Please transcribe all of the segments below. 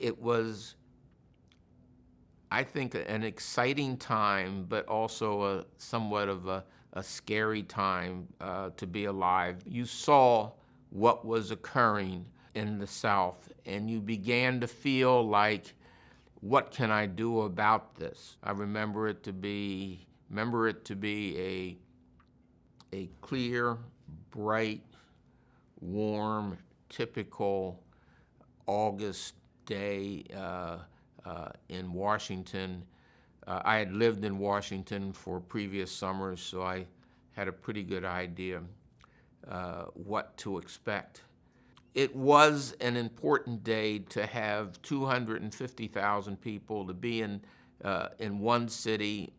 it was, I think, an exciting time, but also a somewhat of a scary time to be alive. You saw what was occurring in the South, and you began to feel like, what can I do about this? I remember it to be a clear, bright, warm, typical August day in Washington. I had lived in Washington for previous summers, so I had a pretty good idea what to expect. It was an important day to have 250,000 people to be in one city,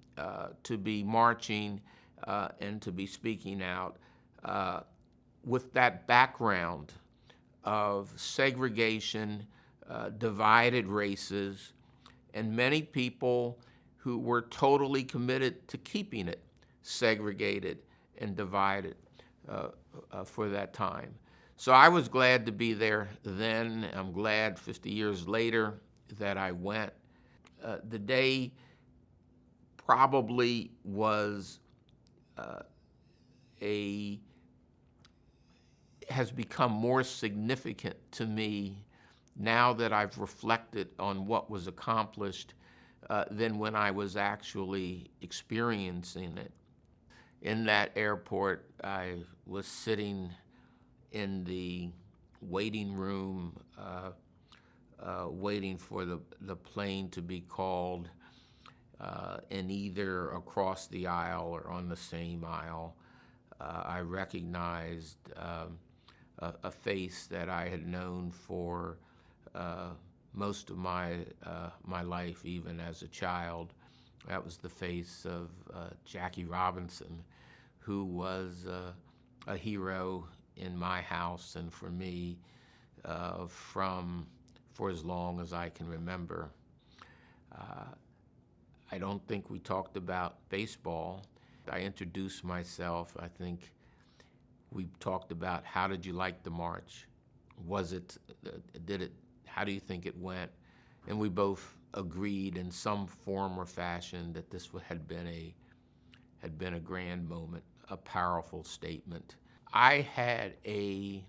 to be marching and to be speaking out with that background of segregation, divided races, and many people who were totally committed to keeping it segregated and divided for that time. So I was glad to be there then. I'm glad 50 years later that I went. The day probably was has become more significant to me now that I've reflected on what was accomplished than when I was actually experiencing it. In that airport, I was sitting in the waiting room, waiting for the plane to be called, and either across the aisle or on the same aisle, I recognized a face that I had known for most of my life, even as a child. That was the face of Jackie Robinson, who was a hero in my house and for me for as long as I can remember. I don't think we talked about baseball. I introduced myself. I think we talked about, how did you like the march? How do you think it went? And we both agreed in some form or fashion that this had been a grand moment, a powerful statement. I had a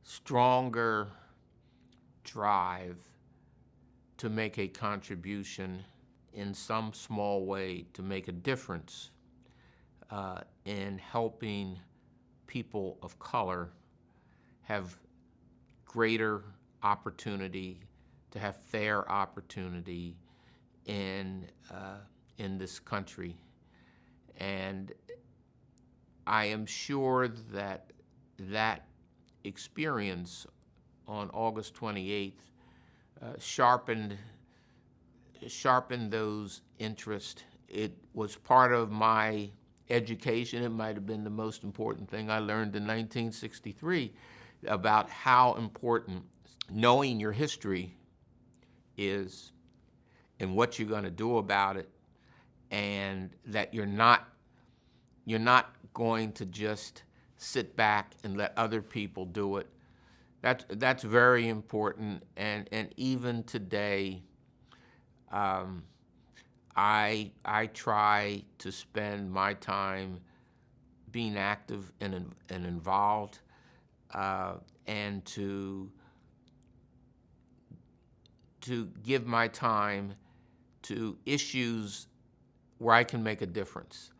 stronger drive to make a contribution in some small way, to make a difference in helping people of color have greater opportunity, to have fair opportunity in this country. And I am sure that that experience on August 28th sharpened those interests. It was part of my education. It might have been the most important thing I learned in 1963 about how important knowing your history is and what you're going to do about it, and that you're not going to just sit back and let other people do it. That's very important, and even today, I try to spend my time being active and involved, and to give my time to issues where I can make a difference.